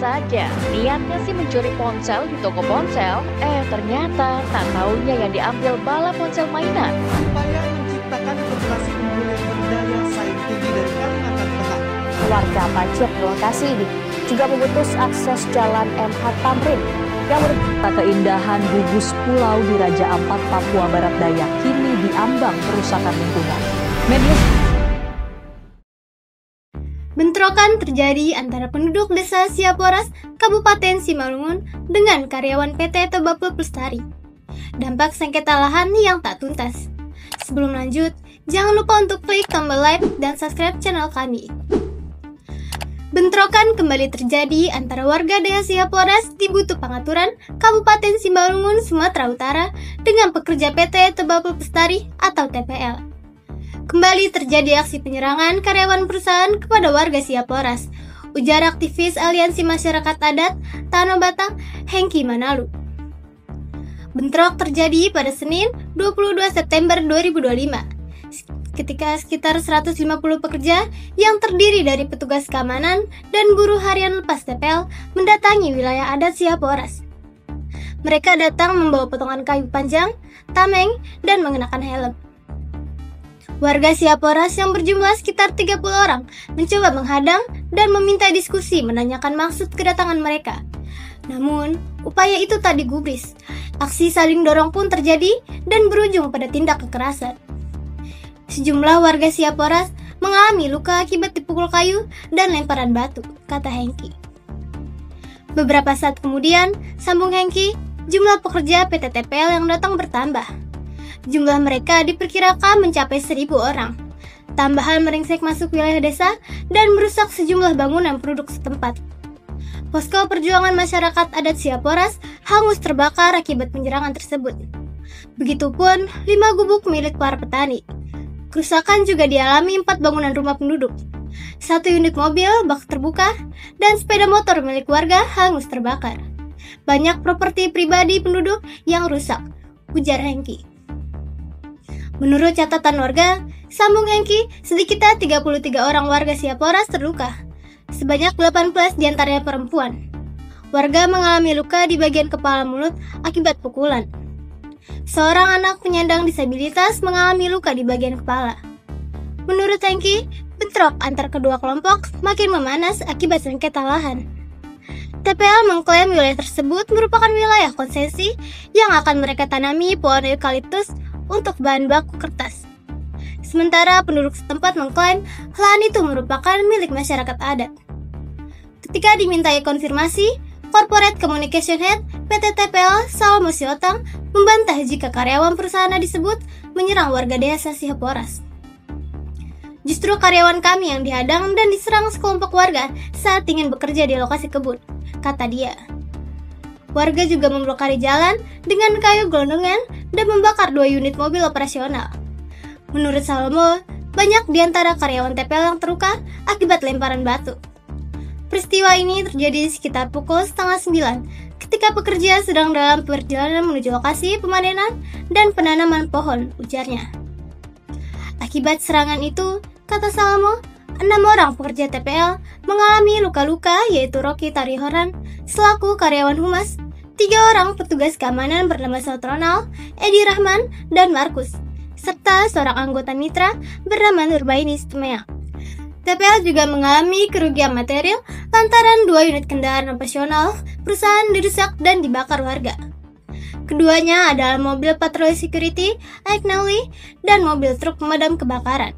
saja, niatnya sih mencuri ponsel di toko ponsel, ternyata tak taunya yang diambil bala ponsel mainan. Upaya menciptakan korporasi unggul yang berdaya saing tinggi dari Kalimantan Tengah. Warga banjir di lokasi ini juga memutus akses jalan MH Tamrin yang merupakan keindahan gugus pulau di Raja Ampat, Papua Barat Daya kini diambang kerusakan lingkungan. Bentrokan terjadi antara penduduk desa Siaporas, Kabupaten Simalungun dengan karyawan PT Tobacco Pelestari. Dampak sengketa lahan yang tak tuntas. Sebelum lanjut, jangan lupa untuk klik tombol like dan subscribe channel kami. Bentrokan kembali terjadi antara warga desa Siaporas di Butuh Pangaturan, Kabupaten Simalungun, Sumatera Utara dengan pekerja PT Tobacco Pelestari atau TPL. Kembali terjadi aksi penyerangan karyawan perusahaan kepada warga Siaporas, ujar aktivis Aliansi Masyarakat Adat Tanah Batang, Hengki Manalu. Bentrok terjadi pada Senin 22 September 2025, ketika sekitar 150 pekerja yang terdiri dari petugas keamanan dan buruh harian lepas TPL mendatangi wilayah adat Siaporas. Mereka datang membawa potongan kayu panjang, tameng, dan mengenakan helm. Warga Siaporas yang berjumlah sekitar 30 orang mencoba menghadang dan meminta diskusi menanyakan maksud kedatangan mereka. Namun, upaya itu tak digubris. Aksi saling dorong pun terjadi dan berujung pada tindak kekerasan. Sejumlah warga Siaporas mengalami luka akibat dipukul kayu dan lemparan batu, kata Hengki. Beberapa saat kemudian, sambung Hengki, jumlah pekerja PT TPL yang datang bertambah. Jumlah mereka diperkirakan mencapai 1.000 orang. Tambahan meringsek masuk wilayah desa dan merusak sejumlah bangunan penduduk setempat. Posko perjuangan masyarakat adat Siaporas hangus terbakar akibat penyerangan tersebut. Begitupun 5 gubuk milik para petani. Kerusakan juga dialami 4 bangunan rumah penduduk. 1 unit mobil bak terbuka dan sepeda motor milik warga hangus terbakar. Banyak properti pribadi penduduk yang rusak, ujar Hengki. Menurut catatan warga, sambung Hengki, sedikitnya 33 orang warga Siaporas terluka. Sebanyak 18 diantaranya perempuan. Warga mengalami luka di bagian kepala mulut akibat pukulan. Seorang anak penyandang disabilitas mengalami luka di bagian kepala. Menurut Hengki, bentrok antar kedua kelompok makin memanas akibat sengketa lahan. TPL mengklaim wilayah tersebut merupakan wilayah konsesi yang akan mereka tanami pohon eukaliptus untuk bahan baku kertas. Sementara penduduk setempat mengklaim lahan itu merupakan milik masyarakat adat. Ketika dimintai konfirmasi, Corporate Communication Head PT TPL Salomo Siotang membantah jika karyawan perusahaan disebut menyerang warga desa Siaporas. Justru karyawan kami yang dihadang dan diserang sekelompok warga saat ingin bekerja di lokasi kebun, kata dia. Warga juga memblokade jalan dengan kayu gelondongan dan membakar 2 unit mobil operasional. Menurut Salomo, banyak di antara karyawan TPL yang terluka akibat lemparan batu. Peristiwa ini terjadi sekitar pukul 8:30 ketika pekerja sedang dalam perjalanan menuju lokasi pemanenan dan penanaman pohon, ujarnya. Akibat serangan itu, kata Salomo, 6 orang pekerja TPL mengalami luka-luka, yaitu Rocky Tarihoran selaku karyawan humas, 3 orang petugas keamanan bernama Ronald, Edi Rahman, dan Markus, serta seorang anggota mitra bernama Nurbaini Stumea. TPL juga mengalami kerugian material lantaran 2 unit kendaraan operasional perusahaan dirusak dan dibakar warga. Keduanya adalah mobil patroli security Aiknawi dan mobil truk pemadam kebakaran.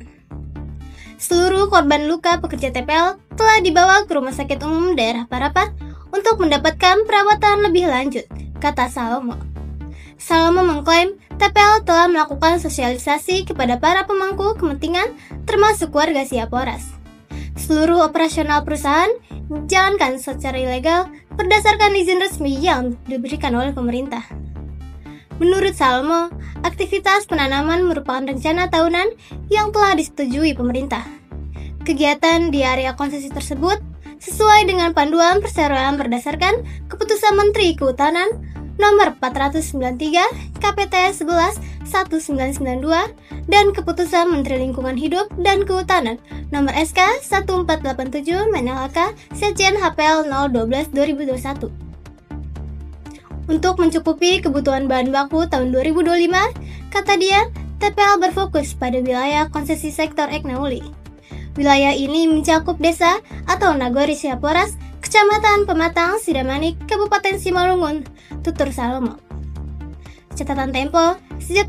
Seluruh korban luka pekerja TPL telah dibawa ke Rumah Sakit Umum Daerah Parapat untuk mendapatkan perawatan lebih lanjut, kata Salomo. Salomo mengklaim TPL telah melakukan sosialisasi kepada para pemangku kepentingan termasuk warga Siaporas. Seluruh operasional perusahaan dijalankan secara ilegal berdasarkan izin resmi yang diberikan oleh pemerintah. Menurut Salomo, aktivitas penanaman merupakan rencana tahunan yang telah disetujui pemerintah. Kegiatan di area konsesi tersebut sesuai dengan panduan perseroan berdasarkan keputusan Menteri Kehutanan nomor 493 KPT 11 1992 dan Keputusan Menteri Lingkungan Hidup dan Kehutanan nomor SK 1487 Menalaka Sekjen HPL 012 2021. Untuk mencukupi kebutuhan bahan baku tahun 2025, kata dia, TPL berfokus pada wilayah konsesi sektor Eknauli. Wilayah ini mencakup desa atau Nagori Siaporas, Kecamatan Pematang, Sidamanik, Kabupaten Simalungun, Tutur Salomo. Catatan Tempo,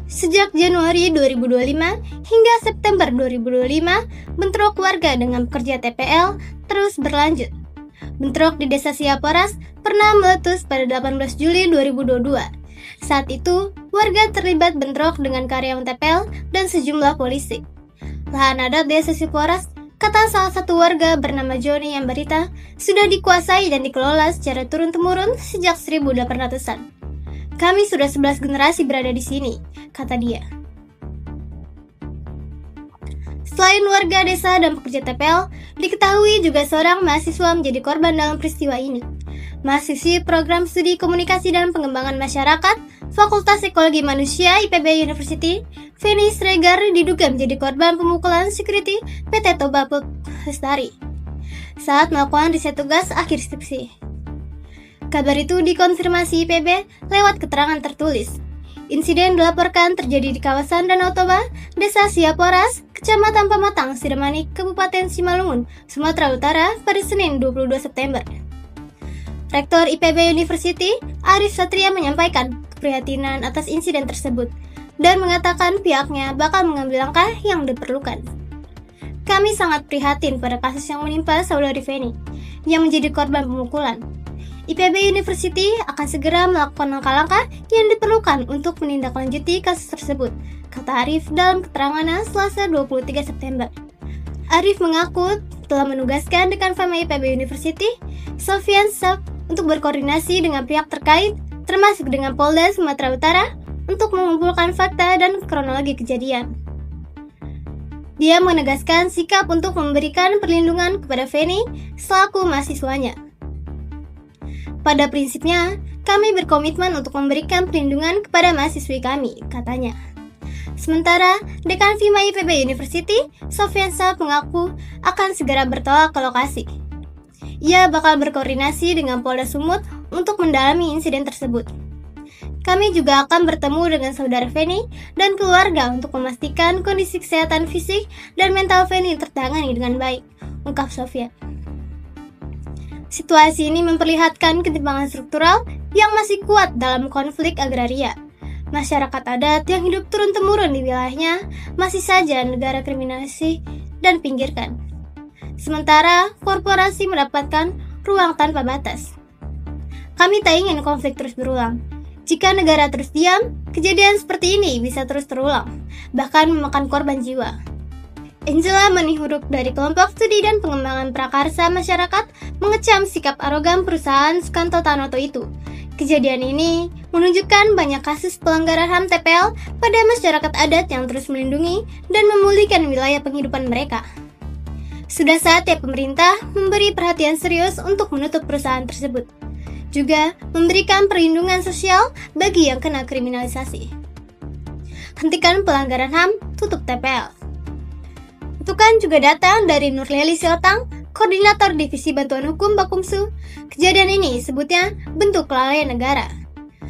sejak Januari 2025 hingga September 2025, bentrok warga dengan pekerja TPL terus berlanjut. Bentrok di Desa Siaporas pernah meletus pada 18 Juli 2022. Saat itu, warga terlibat bentrok dengan karyawan TPL dan sejumlah polisi. Lahan adat Desa Siaporas, kata salah satu warga bernama Joni Ambarita, sudah dikuasai dan dikelola secara turun-temurun sejak 1800-an. Kami sudah 11 generasi berada di sini, kata dia. Selain warga desa dan pekerja TPL, diketahui juga seorang mahasiswa menjadi korban dalam peristiwa ini. Mahasiswi Program Studi Komunikasi dan Pengembangan Masyarakat, Fakultas Ekologi Manusia IPB University, Feni Sregar diduga menjadi korban pemukulan security PT Toba Lestari saat melakukan riset tugas akhir skripsi. Kabar itu dikonfirmasi IPB lewat keterangan tertulis. Insiden dilaporkan terjadi di kawasan Danau Toba, Desa Siaporas, Kecamatan Pematang, Sidamanik, Kabupaten Simalungun, Sumatera Utara pada Senin 22 September. Rektor IPB University, Arif Satria menyampaikan keprihatinan atas insiden tersebut dan mengatakan pihaknya bakal mengambil langkah yang diperlukan. Kami sangat prihatin pada kasus yang menimpa saudari Feni yang menjadi korban pemukulan. IPB University akan segera melakukan langkah-langkah yang diperlukan untuk menindaklanjuti kasus tersebut, kata Arif dalam keterangannya Selasa 23 September. Arif mengaku telah menugaskan Dekan Fama IPB University, Sofian Sab, untuk berkoordinasi dengan pihak terkait, termasuk dengan Polda Sumatera Utara, untuk mengumpulkan fakta dan kronologi kejadian. Dia menegaskan sikap untuk memberikan perlindungan kepada Feni selaku mahasiswanya. Pada prinsipnya, kami berkomitmen untuk memberikan perlindungan kepada mahasiswi kami, katanya. Sementara, Dekan FIMA IPB University, Sofian Saab mengaku akan segera bertolak ke lokasi. Ia bakal berkoordinasi dengan Polda Sumut untuk mendalami insiden tersebut. Kami juga akan bertemu dengan saudara Feni dan keluarga untuk memastikan kondisi kesehatan fisik dan mental Feni tertangani dengan baik, ungkap Sofian. Situasi ini memperlihatkan ketimpangan struktural yang masih kuat dalam konflik agraria. Masyarakat adat yang hidup turun-temurun di wilayahnya masih saja negara kriminalisasi dan pinggirkan. Sementara korporasi mendapatkan ruang tanpa batas. Kami tak ingin konflik terus berulang. Jika negara terus diam, kejadian seperti ini bisa terus terulang, bahkan memakan korban jiwa. Angela Manihuruk dari kelompok studi dan pengembangan prakarsa masyarakat mengecam sikap arogan perusahaan Sukanto Tanoto itu. Kejadian ini menunjukkan banyak kasus pelanggaran HAM TPL pada masyarakat adat yang terus melindungi dan memulihkan wilayah penghidupan mereka. Sudah saatnya pemerintah memberi perhatian serius untuk menutup perusahaan tersebut. Juga memberikan perlindungan sosial bagi yang kena kriminalisasi. Hentikan pelanggaran HAM, tutup TPL. Masukan juga datang dari Nurleli Siotang, Koordinator Divisi Bantuan Hukum Bakumsu. Kejadian ini sebutnya bentuk kelalaian negara.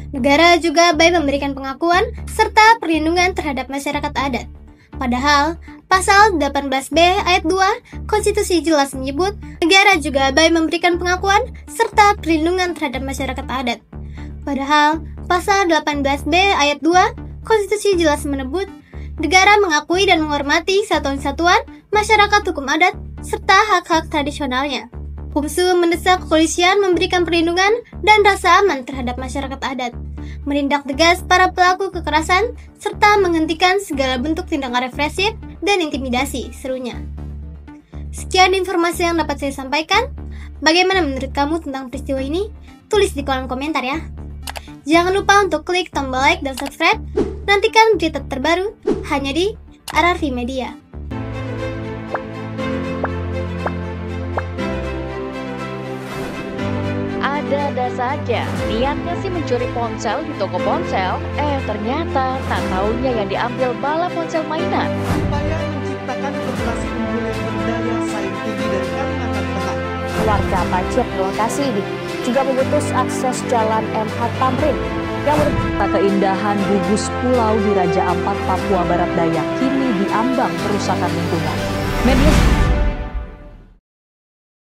Negara juga baik memberikan pengakuan serta perlindungan terhadap masyarakat adat. Padahal, Pasal 18B Ayat 2 Konstitusi jelas menyebut negara juga baik memberikan pengakuan serta perlindungan terhadap masyarakat adat. Padahal, Pasal 18B Ayat 2 Konstitusi jelas menyebut negara mengakui dan menghormati satuan-satuan masyarakat hukum adat serta hak-hak tradisionalnya. Kumsu mendesak kepolisian memberikan perlindungan dan rasa aman terhadap masyarakat adat, menindak tegas para pelaku kekerasan, serta menghentikan segala bentuk tindakan represif dan intimidasi, serunya. Sekian informasi yang dapat saya sampaikan. Bagaimana menurut kamu tentang peristiwa ini? Tulis di kolom komentar ya. Jangan lupa untuk klik tombol like dan subscribe. Nantikan berita terbaru hanya di RRV Media. ada-ada saja. Niatnya sih mencuri ponsel di toko ponsel, ternyata tak taunya yang diambil bala ponsel mainan. Upaya menciptakan populasi unggul yang berdaya saing tinggi dari Kalimantan Tengah. Warga Pacet lokasi ini juga memutus akses jalan MH Tamrin yang merupakan keindahan gugus pulau di Raja Ampat, Papua Barat Daya kini diambang kerusakan lingkungan. Media